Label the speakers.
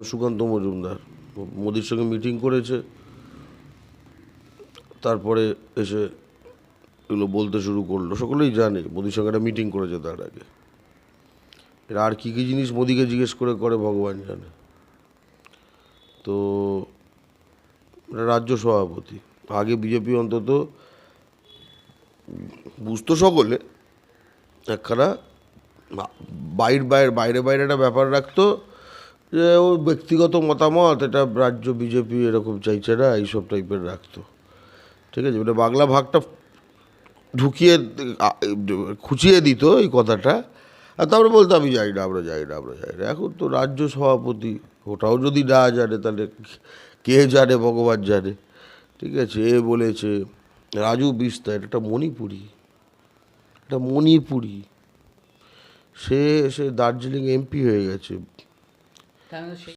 Speaker 1: সুকান্ত মজুমদার মোদির সঙ্গে মিটিং করেছে, তারপরে এসে এগুলো বলতে শুরু করলো। সকলেই জানে মোদির সঙ্গে একটা মিটিং করেছে তার আগে। এরা আর কী কী জিনিস মোদিকে জিজ্ঞেস করে ভগবান জানে। তো রাজ্য সভাপতি, আগে বিজেপি অন্তত বুঝতো সকলে একখানা বাইরে একটা ব্যাপার রাখতো যে ও ব্যক্তিগত মতামত, এটা রাজ্য বিজেপি এরকম চাইছে না, এইসব টাইপের রাখতো। ঠিক আছে, মানে বাংলা ভাগটা ঢুকিয়ে খুঁচিয়ে দিত এই কথাটা, আর তারপরে বলতো আমি যাই না, আমরা যাই না। এখন তো রাজ্য সভাপতি, ওটাও যদি না জানে তাহলে কে জানে, ভগবান জানে। ঠিক আছে, এ বলেছে রাজু বিস্তার, এটা মণিপুরি, সে দার্জিলিং এমপি হয়ে গেছে।